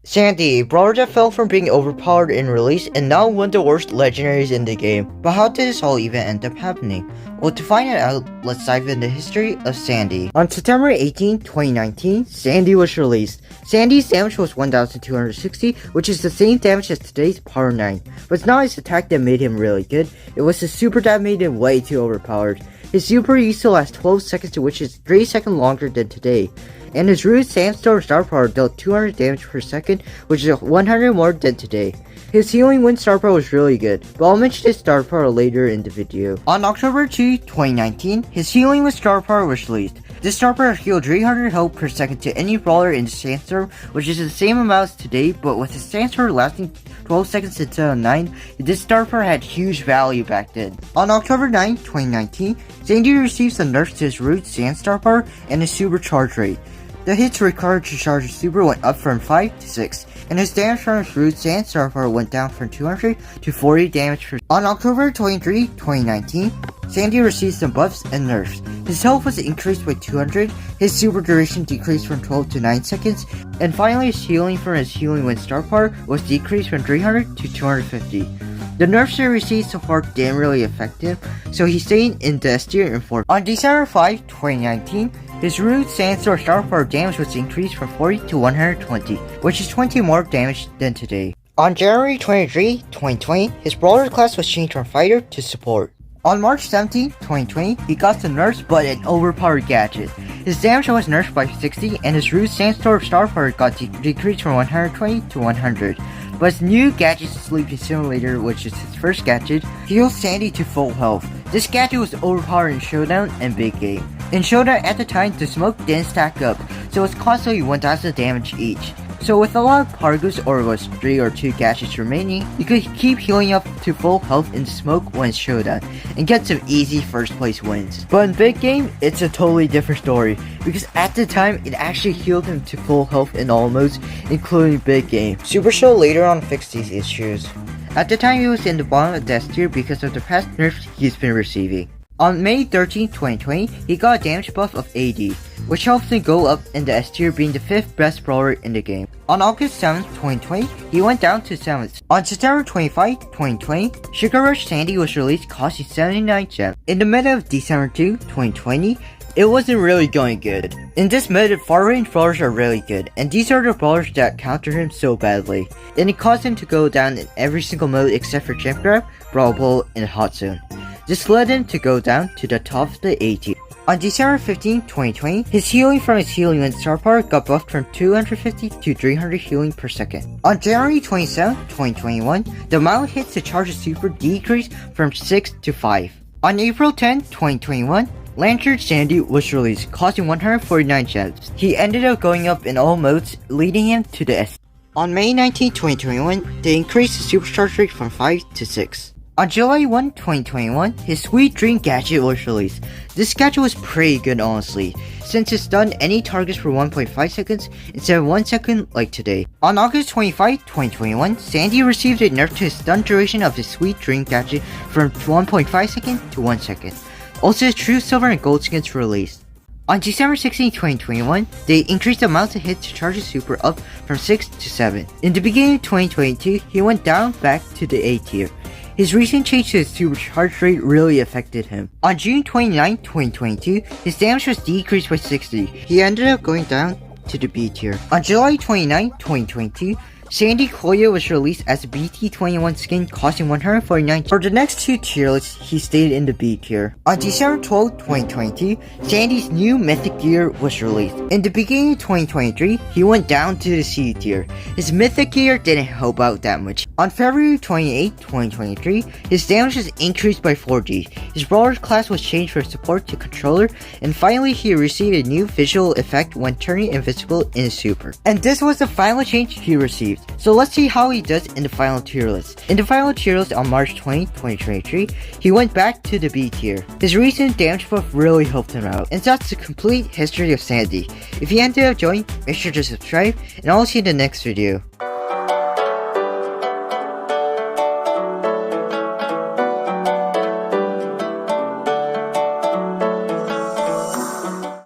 Sandy, a brawler that fell from being overpowered in release and now one of the worst legendaries in the game. But how did this all even end up happening? Well, to find it out, let's dive into the history of Sandy. On September 18, 2019, Sandy was released. Sandy's damage was 1260, which is the same damage as today's Power 9. But it's not his attack that made him really good, it was his super that made him way too overpowered. His super used to last 12 seconds, which is 3 seconds longer than today. And his Rude Sandstorm star power dealt 200 damage per second, which is 100 more than today. His Healing Wind star power was really good, but I'll mention his star power later in the video. On October 2, 2019, his Healing Wind star power was released. This star power healed 300 health per second to any brawler in the Sandstorm, which is the same amount as today, but with his Sandstorm lasting 12 seconds instead of 9, this star power had huge value back then. On October 9, 2019, Sandy received some nerfs to his Rude Sand star power and his super charge rate. The hits required to charge his super went up from 5 to 6, and his damage from his Rude Sand star power went down from 200 to 40 damage per. On October 23, 2019, Sandy received some buffs and nerfs. His health was increased by 200, his super duration decreased from 12 to 9 seconds, and finally his healing from his Healing Wind star power was decreased from 300 to 250. The nerfs he received so far didn't really affect him, so he stayed in the S tier in 4. On December 5, 2019, his Rude Sandstorm star power damage was increased from 40 to 120, which is 20 more damage than today. On January 23, 2020, his brawler class was changed from fighter to support. On March 17, 2020, he got the nerfs but an overpowered gadget. His damage was nerfed by 60 and his Rude Sandstorm star power got decreased from 120 to 100. But his new gadget, Sleeping Simulator, which is his first gadget, heals Sandy to full health. This gadget was overpowered in Showdown and Big Game. In Showdown at the time, the smoke didn't stack up, so it's costly 1000 damage each. So with a lot of Pargus or was 3 or 2 gadgets remaining, you could keep healing up to full health in smoke when it's Showdown, and get some easy first place wins. But in Big Game, it's a totally different story, because at the time, it actually healed him to full health in all modes, including Big Game. Supercell later on fixed these issues. At the time, he was in the bottom of the S tier because of the past nerfs he's been receiving. On May 13, 2020, he got a damage buff of AD, which helps him go up in the S tier, being the 5th best brawler in the game. On August 7, 2020, he went down to 7th. On September 25, 2020, Sugar Rush Sandy was released costing 79 gems. In the meta of December 2, 2020, it wasn't really going good. In this meta, far range brawlers are really good, and these are the brawlers that counter him so badly. And it caused him to go down in every single mode except for Jump Grab, Brawl Ball, and Hot Zone. This led him to go down to the top of the A tier. On December 15, 2020, his healing from his Healing Wind star power got buffed from 250 to 300 healing per second. On January 27, 2021, the amount of hits to charge his super decreased from 6 to 5. On April 10, 2021, Lantern Sandy was released, costing 149 gems. He ended up going up in all modes, leading him to the S. On May 19, 2021, they increased the supercharge rate from 5 to 6. On July 1, 2021, his Sweet Dream gadget was released. This gadget was pretty good honestly, since it stunned any targets for 1.5 seconds instead of 1 second like today. On August 25, 2021, Sandy received a nerf to his stun duration of his Sweet Dream gadget from 1.5 seconds to 1 second. Also, his True Silver and Gold skins were released. On December 16, 2021, they increased the amount of hits to charge his super up from 6 to 7. In the beginning of 2022, he went down back to the A tier. His recent change to his supercharge rate really affected him. On June 29, 2022, his damage was decreased by 60. He ended up going down to the B tier. On July 29, 2022, Sandy Koya was released as a BT21 skin costing 149. For the next 2 tier lists, he stayed in the B tier. On December 12, 2022, Sandy's new Mythic gear was released. In the beginning of 2023, he went down to the C tier. His Mythic gear didn't help out that much. On February 28, 2023, his damage was increased by 4G. His brawler class was changed from support to controller, and finally he received a new visual effect when turning invisible in his super. And this was the final change he received. So let's see how he does in the final tier list. In the final tier list on March 20, 2023, he went back to the B tier. His recent damage buff really helped him out. And that's the complete history of Sandy. If you ended up enjoying, make sure to subscribe, and I'll see you in the next video.